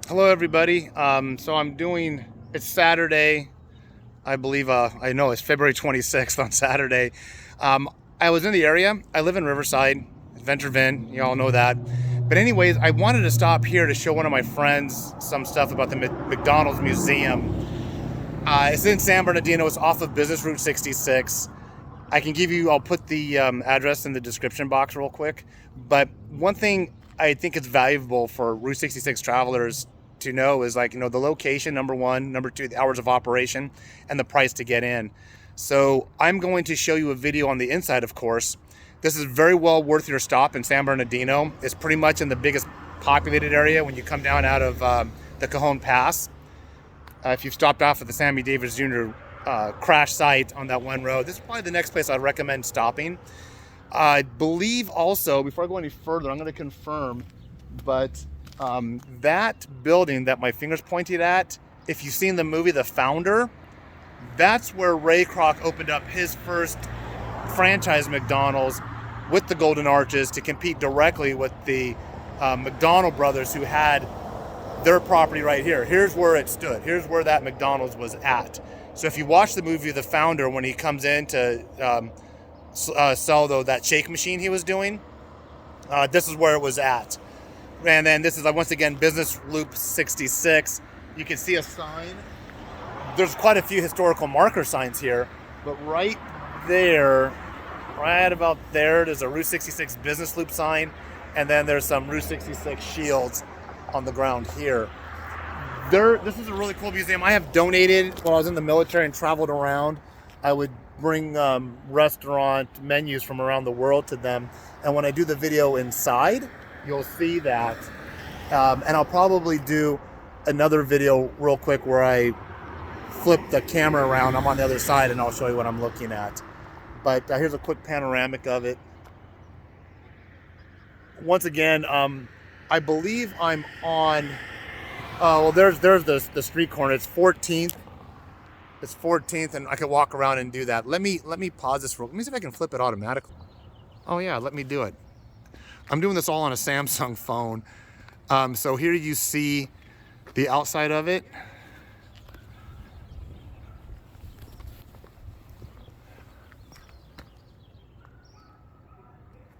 Hello, everybody. It's Saturday. I believe, I know it's February 26th on Saturday. Um, I was in the area. I live in Riverside, Venture Vin. You all know that. But, anyways, I wanted to stop here to show one of my friends some stuff about the McDonald's Museum. It's in San Bernardino. It's off of Business Route 66. I'll put the address in the description box real quick. But one thing I think it's valuable for Route 66 travelers to know is the location, number one, number two, the hours of operation, and the price to get in. So I'm going to show you a video on the inside, of course. This is very well worth your stop in San Bernardino. It's pretty much in the biggest populated area when you come down out of the Cajon Pass. If you've stopped off at the Sammy Davis Jr. Crash site on that one road, this is probably the next place I'd recommend stopping. I believe also, before I go any further, I'm going to confirm, but that building that my finger's pointed at, if you've seen the movie The Founder, that's where Ray Kroc opened up his first franchise McDonald's with the Golden Arches to compete directly with the McDonald brothers, who had their property right here. Here's where it stood. Here's where that McDonald's was at. So if you watch the movie The Founder, when he comes in to sell that shake machine he was doing, this is where it was at. And then this is once again Business Loop 66. You can see a sign. There's quite a few historical marker signs here, but right there, right about there's a Route 66 Business Loop sign, and then there's some Route 66 shields on the ground here. This is a really cool museum. I have donated when I was in the military and traveled around. I would bring restaurant menus from around the world to them, and when I do the video inside, you'll see that. And I'll probably do another video real quick where I flip the camera around. I'm on the other side, and I'll show you what I'm looking at. But here's a quick panoramic of it. Once again, I believe I'm on. There's the street corner. It's 14th. It's 14th, and I could walk around and do that. Let me pause this real. Let me see if I can flip it automatically. Oh yeah, let me do it. I'm doing this all on a Samsung phone. So here you see the outside of it.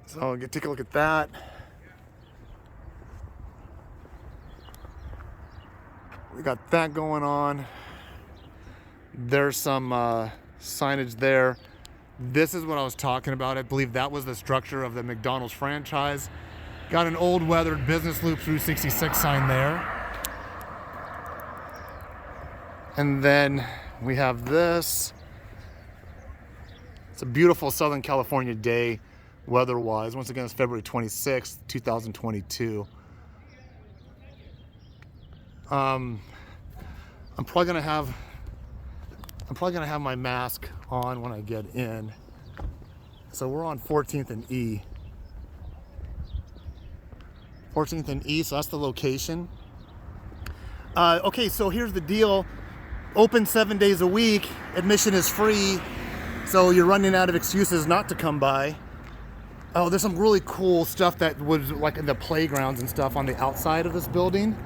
So take a look at that. We got that going on. There's some signage there. This is what I was talking about. I believe that was the structure of the McDonald's franchise. Got an old weathered Business Loop through 66 sign there. And then we have this. It's a beautiful Southern California day weather-wise. Once again, it's February 26th, 2022. I'm probably gonna have my mask on when I get in. So we're on 14th and E. 14th and E, so that's the location. Okay, so here's the deal. Open 7 days a week. Admission is free. So you're running out of excuses not to come by. Oh, there's some really cool stuff that was like in the playgrounds and stuff on the outside of this building.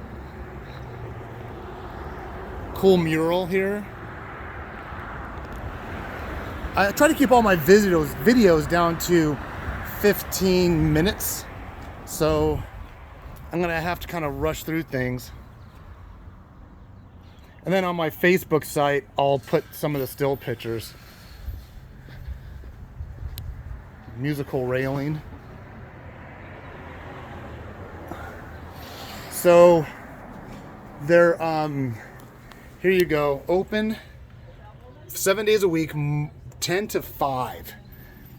Cool mural here. I try to keep all my videos down to 15 minutes. So I'm gonna have to kind of rush through things. And then on my Facebook site, I'll put some of the still pictures. Musical railing. So they're here you go. Open 7 days a week, 10 to 5,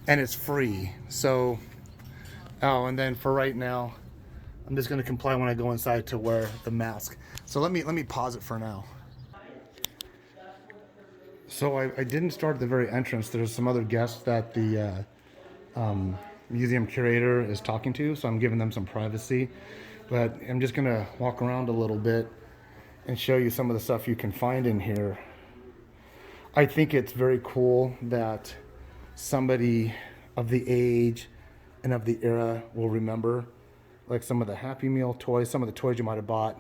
and it's free. So, and then for right now, I'm just gonna comply when I go inside to wear the mask. So let me pause it for now. So I didn't start at the very entrance. There's some other guests that the museum curator is talking to, so I'm giving them some privacy. But I'm just gonna walk around a little bit and show you some of the stuff you can find in here. I think it's very cool that somebody of the age and of the era will remember like some of the Happy Meal toys, some of the toys you might have bought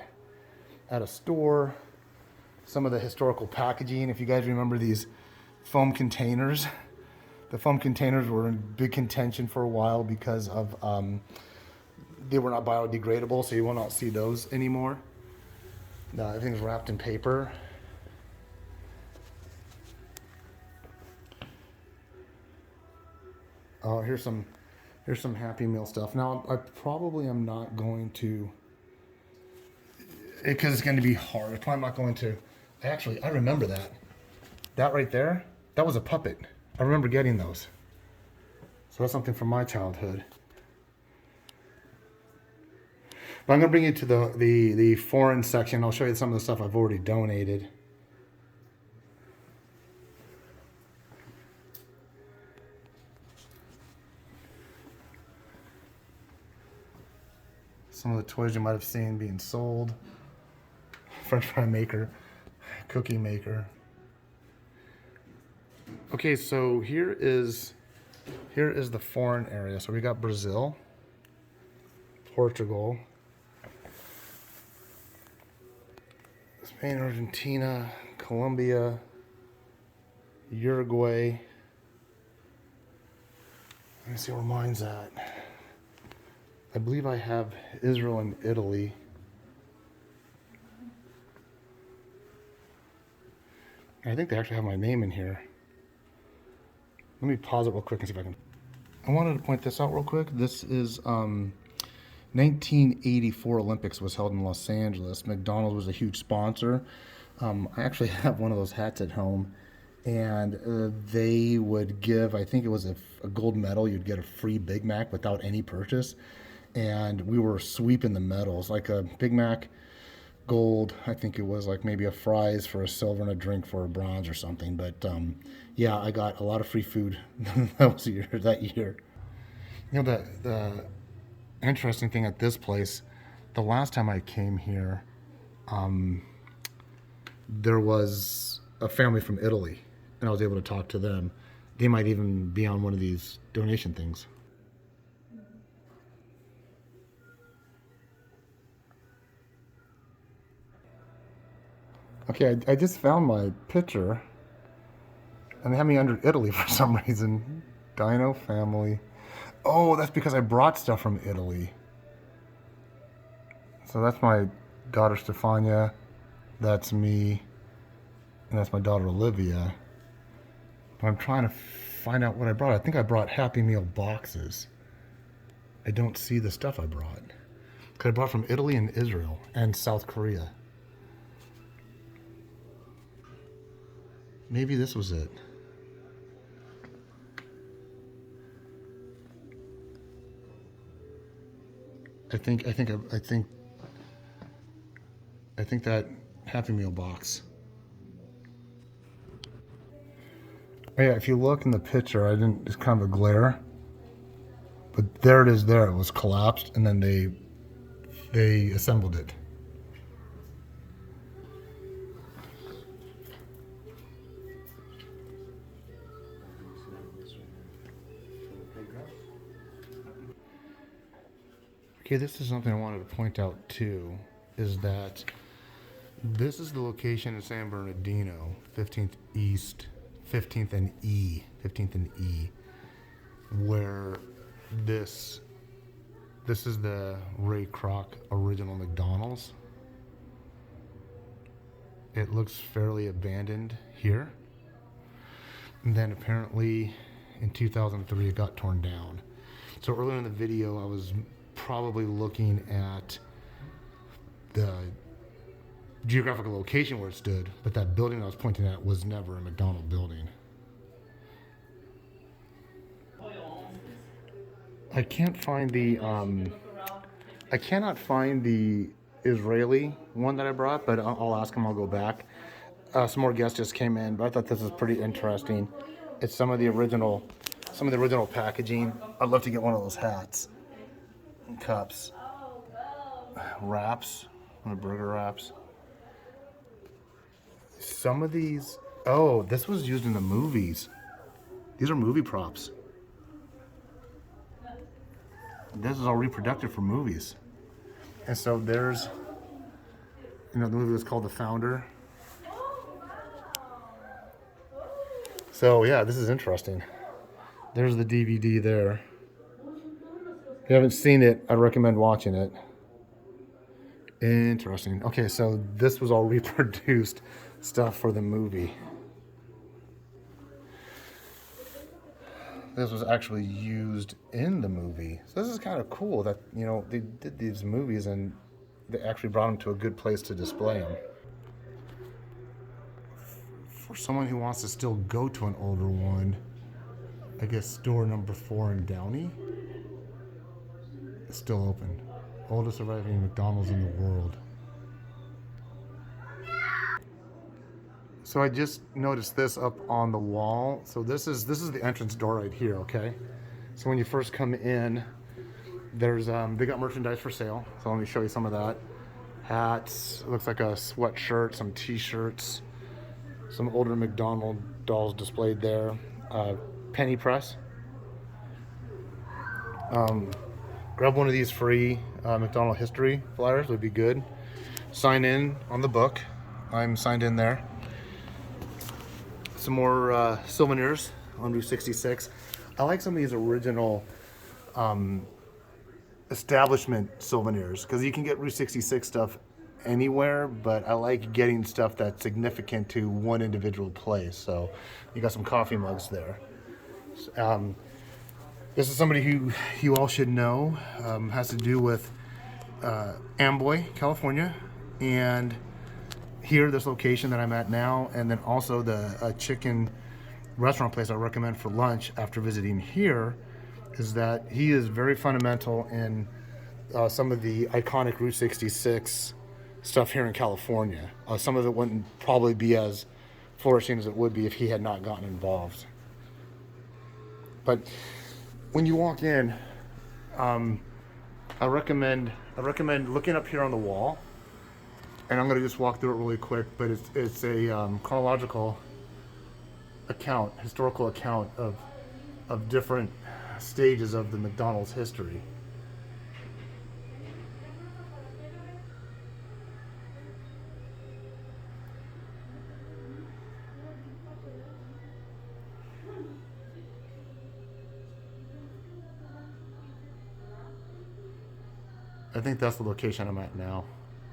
at a store. Some of the historical packaging. If you guys remember these foam containers, the foam containers were in big contention for a while because of they were not biodegradable, so you will not see those anymore. Everything's wrapped in paper. Oh, here's some Happy Meal stuff. Now, I probably am not going to, because it's going to be hard. I'm probably not going to. I remember that. That right there, that was a puppet. I remember getting those. So that's something from my childhood. But I'm going to bring you to the foreign section. I'll show you some of the stuff I've already donated. Some of the toys you might have seen being sold. French fry maker, cookie maker. Okay, so here is the foreign area. So we got Brazil, Portugal, Spain, Argentina, Colombia, Uruguay. Let me see where mine's at. I believe I have Israel and Italy. I think they actually have my name in here. Let me pause it real quick and see if I can. I wanted to point this out real quick. This is 1984 Olympics was held in Los Angeles. McDonald's was a huge sponsor. I actually have one of those hats at home, and they would give, I think it was a gold medal. You'd get a free Big Mac without any purchase. And we were sweeping the medals, like a Big Mac gold. I think it was like maybe a fries for a silver and a drink for a bronze or something. But yeah, I got a lot of free food that year. You know, the interesting thing at this place, the last time I came here, there was a family from Italy, and I was able to talk to them. They might even be on one of these donation things. Okay, I just found my picture, and they have me under Italy for some reason. Dino family. Oh, that's because I brought stuff from Italy. So that's my daughter Stefania, that's me, and that's my daughter Olivia. But I'm trying to find out what I brought. I think I brought Happy Meal boxes. I don't see the stuff I brought. Because I brought from Italy and Israel and South Korea. Maybe this was it. I think that Happy Meal box. Oh yeah, if you look in the picture, it's kind of a glare. But there it is there. It was collapsed, and then they assembled it. Okay, this is something I wanted to point out too, is that this is the location in San Bernardino, 15th East, 15th and E, where this is the Ray Kroc original McDonald's. It looks fairly abandoned here. And then apparently in 2003 it got torn down. So earlier in the video I was probably looking at the geographical location where it stood, but that building I was pointing at was never a McDonald's building. I can't find the I cannot find the Israeli one that I brought, but I'll ask him. I'll go back. Some more guests just came in, but I thought this was pretty interesting. It's some of the original packaging. I'd love to get one of those hats and cups, wraps, one of the burger wraps. Some of these. Oh, this was used in the movies. These are movie props. This is all reproductive for movies. And so there's You know, the movie was called The Founder. So yeah, this is interesting. There's the DVD there. If you haven't seen it, I'd recommend watching it. Interesting. Okay, so this was all reproduced stuff for the movie. This was actually used in the movie. So this is kind of cool that, you know, they did these movies and they actually brought them to a good place to display them. For someone who wants to still go to an older one, I guess store number 4 in Downey is still open. Oldest surviving McDonald's in the world. So I just noticed this up on the wall. So this is the entrance door right here, okay? So when you first come in, there's they got merchandise for sale. So let me show you some of that. Hats, it looks like a sweatshirt, some t-shirts, some older McDonald dolls displayed there. Penny press. Grab one of these free McDonald history flyers would be good. Sign in on the book. I'm signed in there. Some more souvenirs on Route 66. I like some of these original establishment souvenirs because you can get Route 66 stuff anywhere, but I like getting stuff that's significant to one individual place. So you got some coffee mugs there. This is somebody who you all should know. Has to do with Amboy, California, and here, this location that I'm at now, and then also the chicken restaurant place I recommend for lunch after visiting here, is that he is very fundamental in some of the iconic Route 66 stuff here in California. Some of it wouldn't probably be as flourishing as it would be if he had not gotten involved. But when you walk in, I recommend looking up here on the wall. And I'm going to just walk through it really quick, but it's a chronological account, historical account of different stages of the McDonald's history. I think that's the location I'm at now.